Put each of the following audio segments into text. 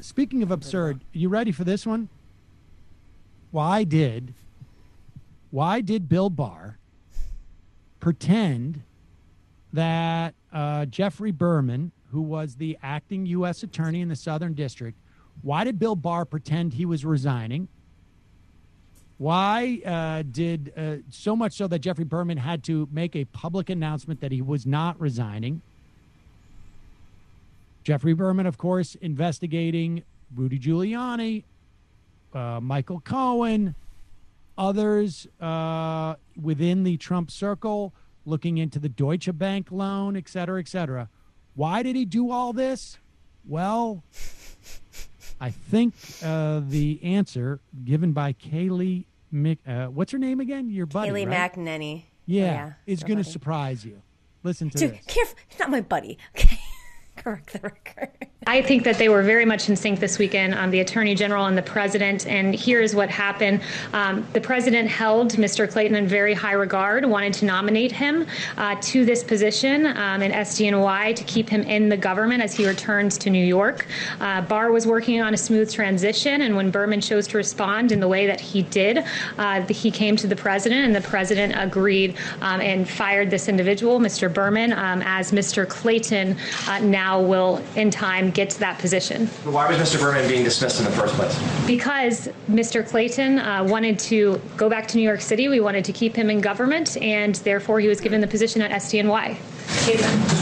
Speaking of absurd, you ready for this one? Why did Bill Barr pretend that Jeffrey Berman, who was the acting U.S. attorney in the Southern District, why did Bill Barr pretend he was resigning? Why did so much so that Jeffrey Berman had to make a public announcement that he was not resigning? Jeffrey Berman, of course, investigating Rudy Giuliani, Michael Cohen, others within the Trump circle, looking into the Deutsche Bank loan, et cetera, et cetera. Why did he do all this? Well, I think the answer given by Kayleigh what's her name again? Your buddy, Kayleigh right? McEnany. Yeah, is going to surprise you. Listen to this. Careful, not my buddy. Okay. Correct the record. I think that they were very much in sync this weekend, the Attorney General and the President, and here's what happened. The President held Mr. Clayton in very high regard, wanted to nominate him to this position in SDNY to keep him in the government as he returns to New York. Barr was working on a smooth transition, and when Berman chose to respond in the way that he did, he came to the President, and the President agreed and fired this individual, Mr. Berman, as Mr. Clayton now will, in time, get to that position. But why was Mr. Berman being dismissed in the first place? Because Mr. Clayton wanted to go back to New York City. We wanted to keep him in government, and therefore he was given the position at SDNY.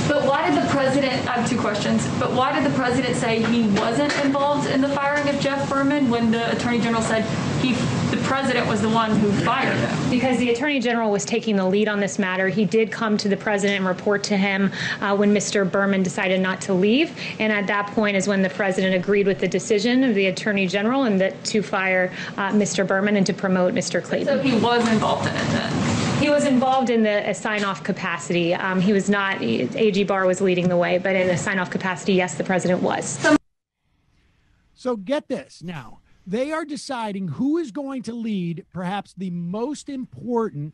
But why did the president, I have two questions, but why did the president say he wasn't involved in the firing of Jeff Berman when the Attorney General said the president was the one who fired him? Because the Attorney General was taking the lead on this matter. He did come to the president and report to him when Mr. Berman decided not to leave, and at that point is when the president agreed with the decision of the Attorney General and that to fire Mr. Berman and to promote Mr. Clayton. So he was involved in it then? He was involved in the sign-off capacity. He was not, AG Barr was leading the way, but in a sign-off capacity, yes, the president was. So get this now. They are deciding who is going to lead perhaps the most important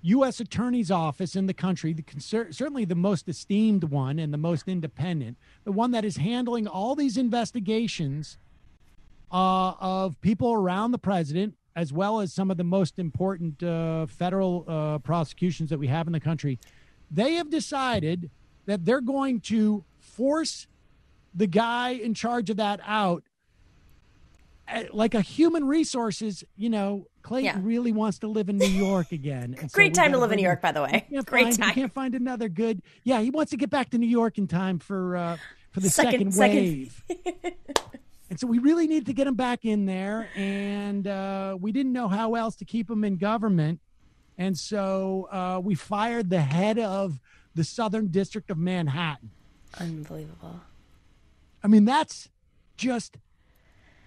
U.S. Attorney's office in the country, certainly the most esteemed one and the most independent, the one that is handling all these investigations of people around the president, as well as some of the most important federal prosecutions that we have in the country. They have decided that they're going to force the guy in charge of that out. Like a human resources, Clayton really wants to live in New York again. And Great time to live in New York, by the way. Great time. You can't find another good. Yeah, he wants to get back to New York in time for the second wave. And so we really need to get him back in there. And we didn't know how else to keep him in government. And so we fired the head of the Southern District of Manhattan. Unbelievable. I mean, that's just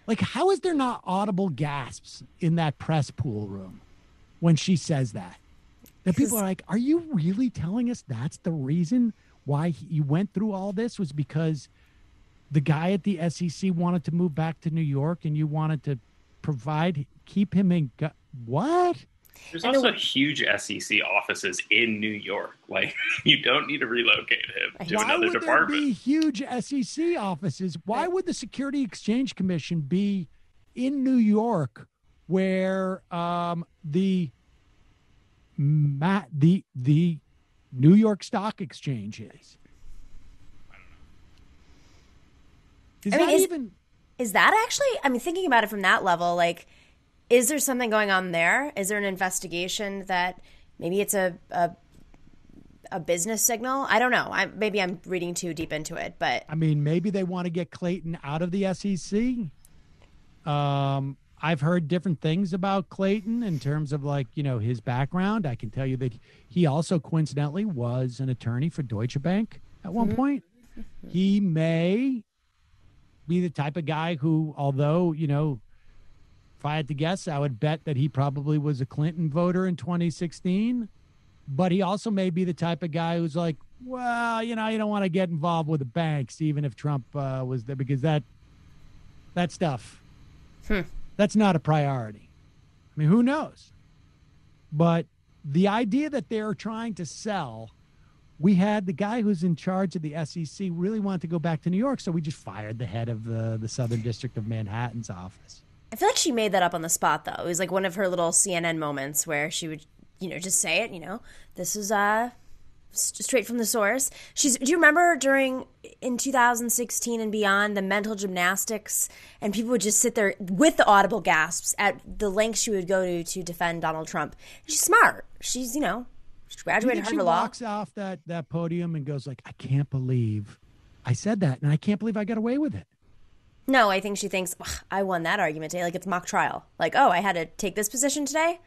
like, how is there not audible gasps in that press pool room when she says that? That people are like, are you really telling us that's the reason why you went through all this, was because the guy at the SEC wanted to move back to New York and you wanted to keep him in what? There's also huge SEC offices in New York. Like, you don't need to relocate him to another department. Why would there be huge SEC offices? Why would the Security Exchange Commission be in New York, where the New York Stock Exchange is? Is that actually? I mean, thinking about it from that level, like, is there something going on there? Is there an investigation that maybe it's a business signal? I don't know. Maybe I'm reading too deep into it, but I mean, maybe they want to get Clayton out of the SEC. I've heard different things about Clayton in terms of, like, his background. I can tell you that he also coincidentally was an attorney for Deutsche Bank at one point. He may be the type of guy who, although, if I had to guess, I would bet that he probably was a Clinton voter in 2016. But he also may be the type of guy who's like, well, you don't want to get involved with the banks, even if Trump was there, because that stuff, that's not a priority. I mean, who knows? But the idea that they're trying to sell we had the guy who's in charge of the SEC really wanted to go back to New York, so we just fired the head of the Southern District of Manhattan's office. I feel like she made that up on the spot, though. It was like one of her little CNN moments where she would, just say it, this is straight from the source. Do you remember in 2016 and beyond, the mental gymnastics, and people would just sit there with the audible gasps at the lengths she would go to defend Donald Trump. She's smart. She's, she graduated Harvard Law. She walks off that podium and goes like, I can't believe I said that, and I can't believe I got away with it. No, I think she thinks, I won that argument today. Like, it's mock trial. Like, oh, I had to take this position today?